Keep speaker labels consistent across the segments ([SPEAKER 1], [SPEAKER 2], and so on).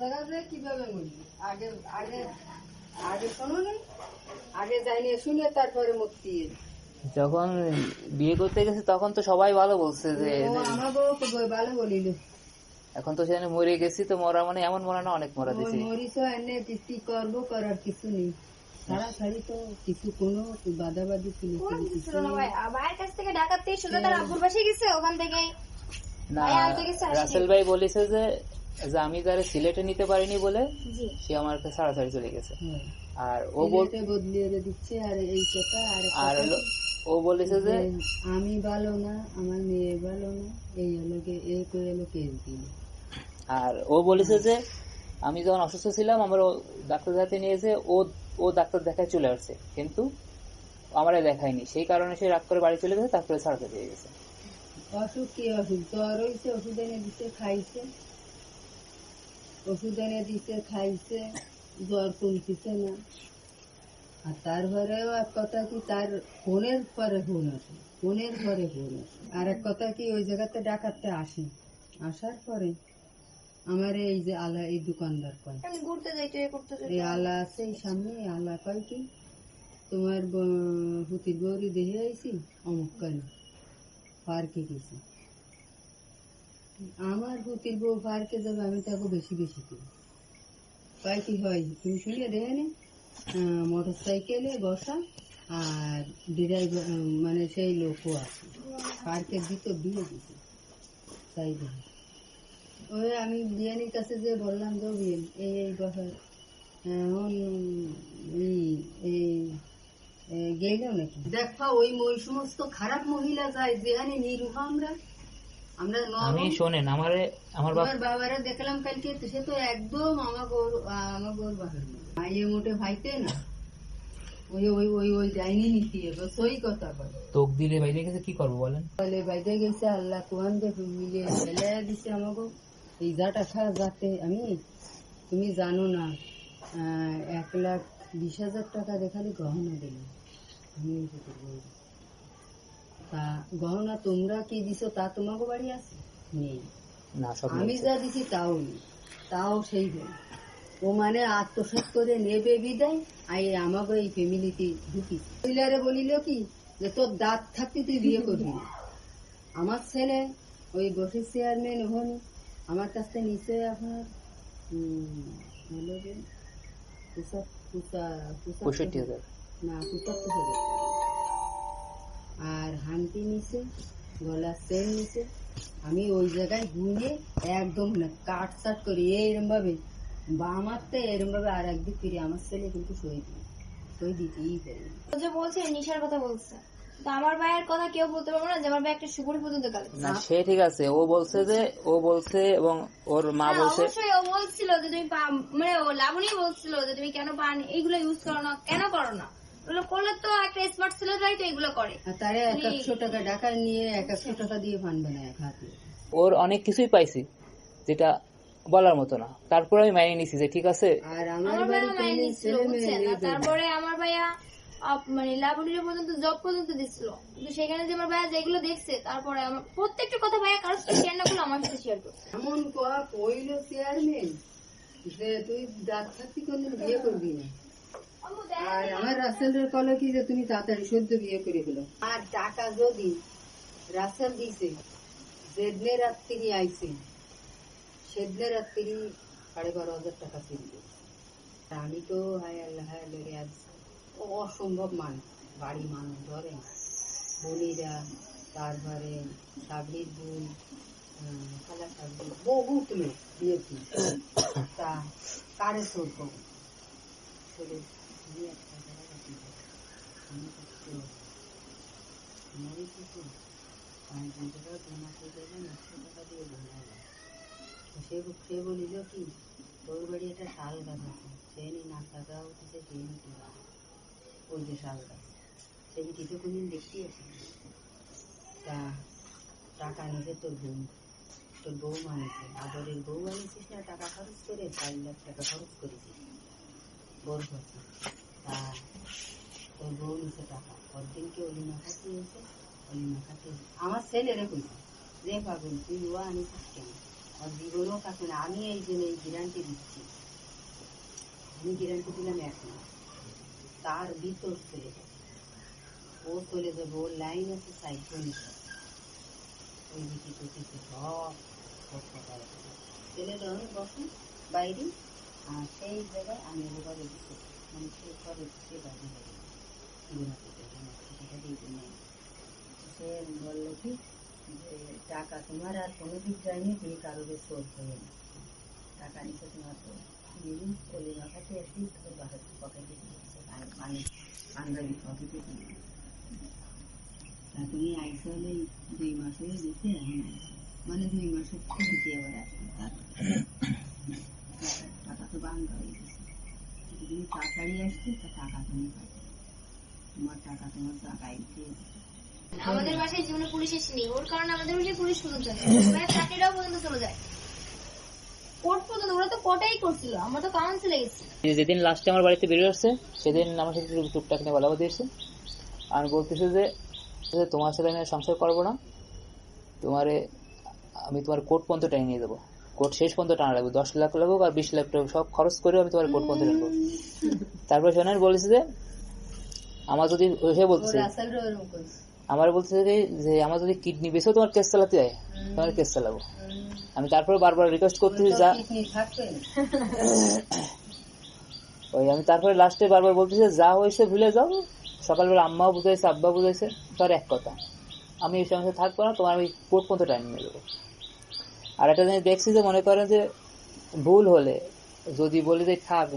[SPEAKER 1] জায়গা যে কিভাবে মরলি? আগে আগে আগে শোনো নি, আগে যাইনি শুনে তারপরে মুক্তি।
[SPEAKER 2] যখন বিয়ে করতে গেছে তখন তো সবাই ভালো বলছে যে
[SPEAKER 1] আমাকেও খুব ভালো বলিল।
[SPEAKER 2] এখন তো সেখানে মরে গেছি, তো মরা মানে এমন মরা না, অনেক মরা দিছি।
[SPEAKER 1] মরিস এনে কি করবো, করার কিছু নেই। ছাড়াছাড়ি তো কিছু কোনো বাধাবাধি ছিল না।
[SPEAKER 3] ভাইয়ের কাছ থেকে ঢাকাতে সোজা তার আব্বুর বাসায় গেছে, ওখান থেকে
[SPEAKER 2] না রাসেল ভাই বলেছে যে আমি যারা সিলেটে নিতে পারিনি বলে সে আমার কাছে ছাড়াছাড়ি চলে গেছে। আর ও বলতে
[SPEAKER 1] বদলিয়ে দিচ্ছে। আর এই কথা
[SPEAKER 2] আর ও বলেছে যে
[SPEAKER 1] আমি ভালো না, আমার মেয়ে ভালো না, এই হলো এই করে এলো কেস দিল।
[SPEAKER 2] আর ও বলেছে যে আমি যখন অসুস্থ ছিলাম আমার ডাক্তার দেখাতে নিয়েছে, ও ডাক্তার দেখায় চলে আসছে, কিন্তু আমারে দেখায়নি, সেই কারণে সে রাগ করে বাড়ি চলে গেছে, তারপরে ছাড়াতে দিয়ে গেছে।
[SPEAKER 1] অসুখ কি অসুখ? জ্বর হয়েছে, ওষুধ এনে দিতে খাইছে, ওষুধ এনে দিতে খাইছে, জ্বর কমতেছে না। আর তারপরেও এক কথা কি, তার ফোনের পরে ফোন আছে, ফোনের পরে ফোন আছে। আর এক কথা কি, ওই জায়গাতে ডাকাতে আসে, আসার পরে আমার এই যে আলা, এই দোকানদার কয় এই আলা আছে এই সামনে, আলা কয় কি তোমার হুতির গৌরী দেখে আইছি অমুক কাল পার্কে গেছি। আমার হুতির বউ পার্কে যাবে, আমি তাকে বেশি বেশি করি। কয় কি হয় তুমি শুনে দেখে নি, মোটর সাইকেলে বসা আর ড্রাইভার মানে সেই লোকও আছে, পার্কের ভিতর বিয়ে দিছে। তাই দেখে ওই আমি বিয়ানির কাছে যে বললাম যে বিয়ান এই বছর গেল নাকি দেখা, ওই সমস্ত খারাপ মহিলা যায় যেখানে নিরুহ আমরা
[SPEAKER 2] আমি শোনেন আমার
[SPEAKER 1] বাবারা দেখলাম কালকে, সে তো একদম আমার গোর বাহির মোটে ভাইতে না, ওই ওই ওই ওই যাইনি নিতে সই কথা বলে।
[SPEAKER 2] তোক দিলে বাইরে গেছে, কি করবো বলেন?
[SPEAKER 1] বলে বাইরে গেছে, আল্লাহ কোরআন দেখে মিলিয়ে ফেলে দিছে আমাকে এই যাটা খা যাতে। আমি তুমি জানো না 1,20,000 টাকা দেখালে গহনা দিল। আমি তা গহনা তোমরা কি দিছো তা তোমাকে বাড়ি আছে নেই, আমি যা দিছি তাও নেই, তাও সেই বলে ও মানে আত্মসাৎ করে নেবে বিদায়। আর আমাকে এই ফ্যামিলিতে ঢুকি মহিলারে বলিল কি যে তোর দাঁত থাকতে তুই বিয়ে করবি না। আমার ছেলে ওই বসে চেয়ারম্যান ওখানে আমার কাছ থেকে নিচে আপনার হলো যে
[SPEAKER 2] 65,000
[SPEAKER 1] না 75,000 আর হান্তি নিচে, গলার চেন নিচে। আমি ওই জায়গায় ঘুরে একদম না কাট সাট করি এইরকম ভাবে বামাতে, এরকম ভাবে আর একদিক ফিরে আমার ছেলে কিন্তু সই দিতেই পারে।
[SPEAKER 3] বলছে নিশার কথা বলছে, তো আমার ভাইয়ের কথা কেউ বলতে পারবো না যে আমার ভাই একটা সুপুরি পর্যন্ত গেল
[SPEAKER 2] না। সে ঠিক আছে, ও বলছে এবং ওর মা বলছে,
[SPEAKER 3] অবশ্যই ও বলছিল যে তুমি মানে ও লাবণী বলছিল যে তুমি কেন পান এইগুলো ইউজ করো না, কেন করো না, ওগুলো করলে তো একটা স্মার্ট ছেলেরাই তো এগুলো করে।
[SPEAKER 1] তারে 100 টাকা টাকা নিয়ে 100 টাকা দিয়ে ফান বানায় এক হাতে।
[SPEAKER 2] ওর অনেক কিছুই পাইছি যেটা বলার মতো না, তারপরে আমি মাইনে নিছি যে ঠিক আছে।
[SPEAKER 1] আর আমার বাড়ি
[SPEAKER 3] তারপরে আমার ভাইয়া মানে লাবণীর পর্যন্ত জব পর্যন্ত দিচ্ছিল, কিন্তু সেখানে যে আমার ভাইয়া যেগুলো দেখছে, তারপরে আমার প্রত্যেকটা কথা ভাইয়া কারোর সাথে শেয়ার না করলে আমার সাথে শেয়ার করছে।
[SPEAKER 1] এমন কইল চেয়ারম্যান যে তুই দাঁত থাকতি করলে বিয়ে করবি না। আর আমার রাসেলের কলে কি যে তুমি তাড়াতাড়ি সদ্য বিয়ে করে ফেলো। আর টাকা যদি রাসেল দিছে যেদিনে রাত্রি আইছে সেদিনে রাত্রি 12,500 টাকা ফিরবে। আমি তো হায় আল্লাহ আজ অসম্ভব মানুষ, বাড়ি মানুষ ধরে বোনেরা, তারপরে সাবরির বোন, খালা সাবরি, বহুত লোক দিয়েছি। তা কারে চলব চলে আমারই কিছু 5 টাকা জমাতে দেবেন, 100 টাকা দিয়ে বোনায়। সে বলিল কি তোর বাড়ি একটা শাল গাছ আছে, সে নিয়ে না টাকা উঠেছে, সে নিয়ে ওই যে শাল গাছ সে বিটিতে কোনদিন দেখতে আছে। তা টাকা নিতে তোর বউ মানেছে, আদরের বউ আনিছিস না, টাকা খরচ করে 4 লাখ টাকা খরচ করেছিস বড় কথা। তা তোর বউ নিচে টাকা পরদিনকে অলিমা খাটিয়েছে, অলিমা খাটিয়ে আমার ছেলেরে কইছে যে পাগল তুই ও আনিছিস কেন, আর জীবনও থাকবে না। আমি এই জন্য এই গ্যারান্টি দিচ্ছি, আমি গ্যারান্টি দিলাম 1 মাস, তার ভিতর চলে যাবে, ও চলে যাবে, ওর লাইন আছে 4 মিটার, ওই দিকে কিছু সব ছেলে যখন বসে বাইরে, আর সেই জায়গায় আমি ওভাবে দিচ্ছি, মানে সে ঘরে দিচ্ছে বাইরে যাবে সে বললো কি যে টাকা তোমার আর কোনো দিক যায়নি, তুমি কারোর শোধ হয়ে না, টাকা নিচে তোমার ওলি মাথাতে আসি তোর বাসার পকেটে দিচ্ছে, মানে আন্দাজি পকেটে দিয়ে তুমি আইসে হলে 2 মাস হয়ে যেতে, এখন মানে 2 মাসের দিতে আবার আসবে, তার টাকা তো বাংলা হয়ে গেছে, তুমি তাড়াতাড়ি আসছে তা টাকা তুমি পাবে, তোমার টাকা তোমার টাকাই দিয়ে
[SPEAKER 3] আমাদের বাসায় জীবনে পুলিশ এসেনি, ওর কারণে আমাদের বাসায় পুলিশ পর্যন্ত চাকরিটাও পর্যন্ত চলে যায়, কোর্ট পর্যন্ত। ওরা তো কোর্টেই করছিল, আমরা তো কাউন্সিলে গেছি।
[SPEAKER 2] যেদিন লাস্টে আমার বাড়িতে বেরিয়ে আসছে সেদিন আমার সাথে টুকটাক নিয়ে বলা দিয়েছে, আমি বলতেছে যে তোমার সাথে আমি আর সংসার করবো না, আমি তোমার কোর্ট পর্যন্ত টাইম নিয়ে দেবো, কোর্ট শেষ পর্যন্ত টানা লাগবে, 10 লাখ লাগুক আর 20 লাখ টাকা সব খরচ করে আমি তোমার কোর্ট পর্যন্ত টানবো। তারপর শোনেন বলেছে যে আমার যদি বলতেছে যে আমার যদি কিডনি বেছেও তোমার কেস চালাতে হয় তোমার কেস চালাবো। আমি তারপরে বারবার রিকোয়েস্ট করতেছি যা আমি তারপরে লাস্টে বারবার বলতেছি যা হয়েছে ভুলে যাও, সকালবেলা আম্মাও বুঝাইছে আব্বা বুঝাইছে, তার এক কথা আমি এই সমস্যা থাকবো না, তোমার আমি কোর্ট পর্যন্ত টাইম নিয়ে দেবো। আর একটা জিনিস দেখছি যে মনে করেন যে ভুল হলে যদি বলি যে থাক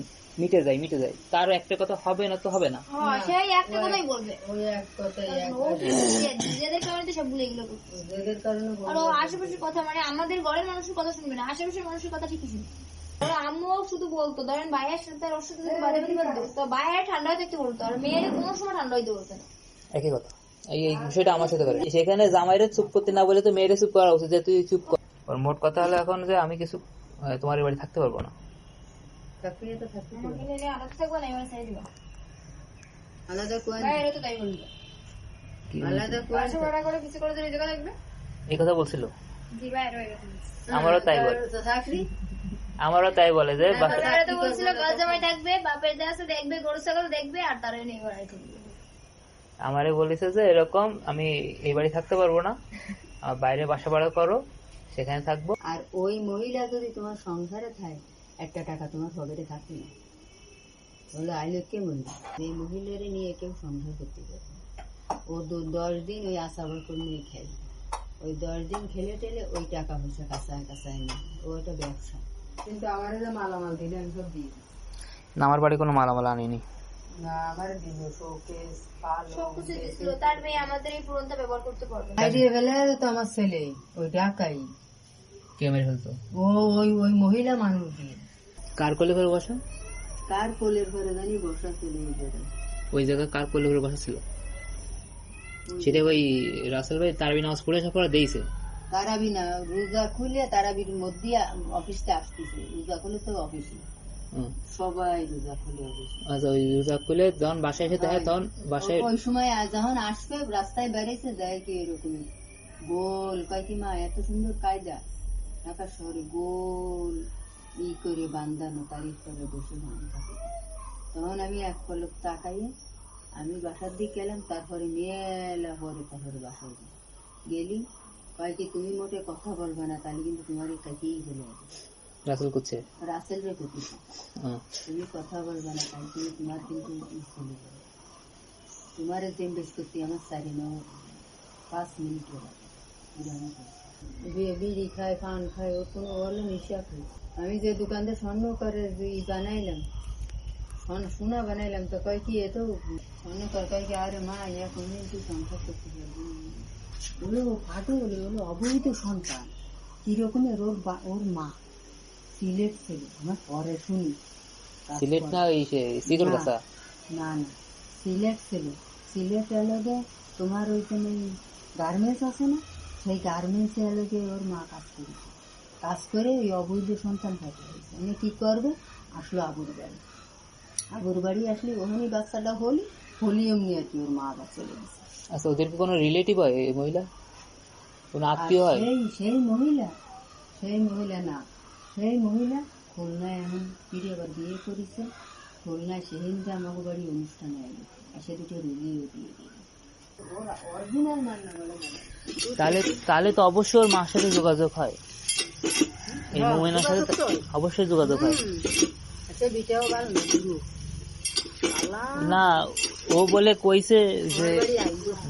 [SPEAKER 2] মিটে যায়, তার একটা কথা হবে না তো হবে না,
[SPEAKER 3] সেই একটা কথাই বলবে, ওই এক কথাই নিজেদের কারণে তো সব ভুলে এগুলো করছে, নিজেদের কারণে। আর আশেপাশের কথা মানে আমাদের ঘরের মানুষের কথা শুনবে না, আশেপাশের মানুষের কথা ঠিকই শুনবে। আম্মুও শুধু বলতো ধরেন ভাইয়ের সাথে ওর সাথে বাদাবাদি করতো তো ভাইয়ের ঠান্ডা হয়ে থাকতে বলতো, আর মেয়ের কোনো সময় ঠান্ডা হইতে বলতো না।
[SPEAKER 2] একই কথা, এই বিষয়টা আমার সাথে করে। সেখানে জামাইরে চুপ করতে না বলে তো মেয়েরে চুপ করা উচিত যে তুই চুপ কর। আর মোট কথা হলো এখন যে আমি কিছু তোমার বাড়ি থাকতে পারবো না,
[SPEAKER 3] আলাদা থাকবো না, এবার ছেড়ে দিবা
[SPEAKER 1] আলাদা কোন
[SPEAKER 3] ভাইয়েরও তো তাই বলবে,
[SPEAKER 1] আলাদা কোন
[SPEAKER 3] পড়া করে কিছু করে দিলে জায়গা লাগবে,
[SPEAKER 2] এই কথা বলছিল।
[SPEAKER 3] জি ভাইয়েরও এরকম,
[SPEAKER 2] আমারও তাই বলে, আমারও তাই বলে যে
[SPEAKER 3] তো বলছিল কাল জামাই থাকবে, বাপের দেশ দেখবে, গরু ছাগল দেখবে, আর তারা নিয়ে ঘরে থাকবে।
[SPEAKER 2] আমারে বলেছে যে এরকম আমি এই বাড়ি থাকতে পারবো না, বাইরে বাসা ভাড়া করো, সেখানে থাকবো।
[SPEAKER 1] আর ওই মহিলা যদি তোমার সংসারে থাকে, একটা টাকা তোমার পকেটে থাকবে না, বলে আইলে কে মহিলা, এই মহিলারে নিয়ে কেউ সংসার করতে পারবে, ও 10 দিন ওই আশাবার করে নিয়ে খেলবে, ওই 10 দিন খেলে টেলে ওই টাকা পয়সা কাঁচায় নেই, ওটা ব্যবসা। কিন্তু আমার মালামাল দিলে আমি সব দিই
[SPEAKER 2] না, আমার বাড়ি কোনো মালামাল আনিনি,
[SPEAKER 1] না আমার দিল শোকেস
[SPEAKER 3] সবকিছু দিছিল, তার মেয়ে আমাদের এই পুরনটা ব্যবহার করতে পারবে না।
[SPEAKER 1] হারিয়ে গেলে তো আমার ছেলে ওই ঢাকাই
[SPEAKER 2] কে মেরে ফেলতো,
[SPEAKER 1] ওই মহিলা মানুষ দিয়ে
[SPEAKER 2] কার কোলে করে বসা,
[SPEAKER 1] কার কোলের ঘরে জানি বসা ছিল,
[SPEAKER 2] ওই জায়গায় কার কোলে করে বসা ছিল সেটা ওই রাসেল ভাই তারাবি নামাজ পড়ে সব করে দিয়েছে,
[SPEAKER 1] তারাবি না রোজা খুলে তারাবির মধ্যে অফিসটা আসতেছে, রোজা খুলে তো অফিসে সবাই রোজা খুলে অফিসে।
[SPEAKER 2] আচ্ছা, ওই রোজা খুলে যখন বাসায় এসে দেখে তখন বাসায়
[SPEAKER 1] ওই সময় যখন আসবে রাস্তায় বেড়েছে দেয় কি এরকম গোল কয় কি মা এত সুন্দর কায়দা, ঢাকা শহরে গোল করে বান্ধানো, তারিখ করে বসে বাঁধা থাকে। তখন আমি এক পলক তাকাইয়ে আমি বাসার দিকে গেলাম, তারপরে মেলা পরে তারপরে বাসায় গেলি, কয় কি তুমি মোটে কথা বলবে না, তাহলে কিন্তু তোমার কাছেই চলে যাবে,
[SPEAKER 2] রাসেল করছে,
[SPEAKER 1] রাসেল রে করতেছে, তুমি কথা বলবে না, তাহলে তুমি তোমার কিন্তু চলে যাবে, তোমার দিন বেশ করতে আমার 5 মিনিট বিড়ি খায়, পান খায়, ওর কোনো হলো নিশা খায়। আমি যে দোকানটা স্বর্ণ করে বানাইলাম, সোনা বানাইলাম, তো কয় কি এত স্বর্ণ কর, কয় কি আরে মা এখন তুই সংসার করতে পারবি, ওগুলো ফাটে বলে ওগুলো অবহিত সন্তান কিরকমের, ওর মা সিলেট ছিল, আমার পরে শুনি
[SPEAKER 2] সিলেট না
[SPEAKER 1] না সিলেট ছিল, সিলেট এলাকে তোমার ওইখানে গার্মেন্টস আছে না, সেই গার্মেন্টস এলাকে ওর মা কাজ করে ওই অবৈধ সন্তান থাকে, উনি কি করবে, আসলো আবুর বাড়ি আসলে ওখানে বাচ্চাটা হলি এমনি আর কি ওর মা আবার চলে গেছে।
[SPEAKER 2] আচ্ছা, ওদের কি কোনো রিলেটিভ হয় এই মহিলা, কোনো আত্মীয় হয়?
[SPEAKER 1] সেই মহিলা সেই মহিলা না, সেই মহিলা খুলনায় এখন ফিরে আবার বিয়ে করেছে। খুলনায় সেদিন যে আমাকে বাড়ি অনুষ্ঠানে আইলো, এসে দুটো রুগীও দিয়ে দিল। ওরা অরিজিনাল মান্না বলে
[SPEAKER 2] তাহলে তো অবশ্যই ওর মার সাথে যোগাযোগ হয়, এই মোমেনার সাথে তো অবশ্যই যোগাযোগ হয়।
[SPEAKER 1] আচ্ছা বিটাও ভালো না গুরু
[SPEAKER 2] না, ও বলে কইছে যে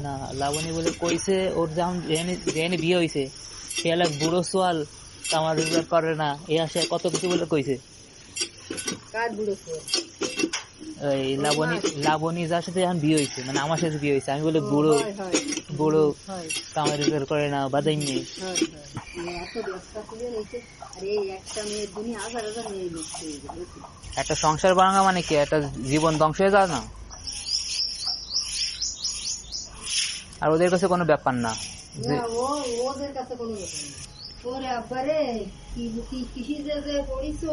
[SPEAKER 2] না, লাবণী বলে কইছে ওর যখন যেখানে বিয়ে হয়েছে সে এলাক বুড়ো সোয়াল আমার রোজগার করে না, এ আসে কত কিছু বলে কইছে।
[SPEAKER 1] কার বুড়ো সোয়াল?
[SPEAKER 2] এই লাবণী যার সাথে এখন বিয়ে হয়েছে, মানে আমার সাথে বিয়ে হয়েছে, আমি বলে বুড়ো বুড়ো কামাই রোজগার করে না, বাদাই নেই।
[SPEAKER 1] এত ব্যবসা করে রয়েছে, আর এই একটা মেয়ের দুনিয়া হাজার হাজার মেয়ে নষ্ট হয়ে গেল।
[SPEAKER 2] একটা সংসার ভাঙা মানে কি একটা জীবন ধ্বংস হয়ে যায় না? আর ওদের কাছে কোনো ব্যাপার না।
[SPEAKER 1] না, ওদের কাছে কোনো ব্যাপার না। ওরে আব্বারে কি কৃষি যে পড়িছো,